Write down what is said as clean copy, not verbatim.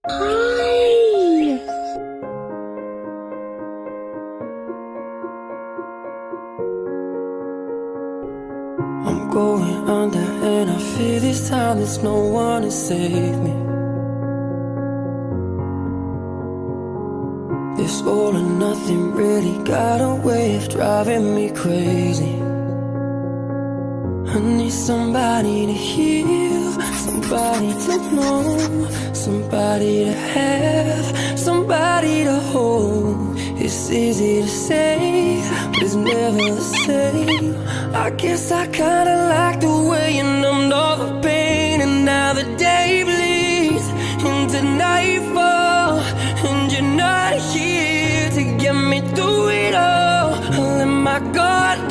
Hi. I'm going under and I fear this time there's no one to save me. This all or nothing really got a way of driving me crazy. I need somebody to heal, somebody to know, somebody to have, somebody to hold. It's easy to say, but it's never the same. I guess I kinda like the way you numbed all the pain. And now the day bleeds into nightfall, and you're not here to get me through it all. I let my guard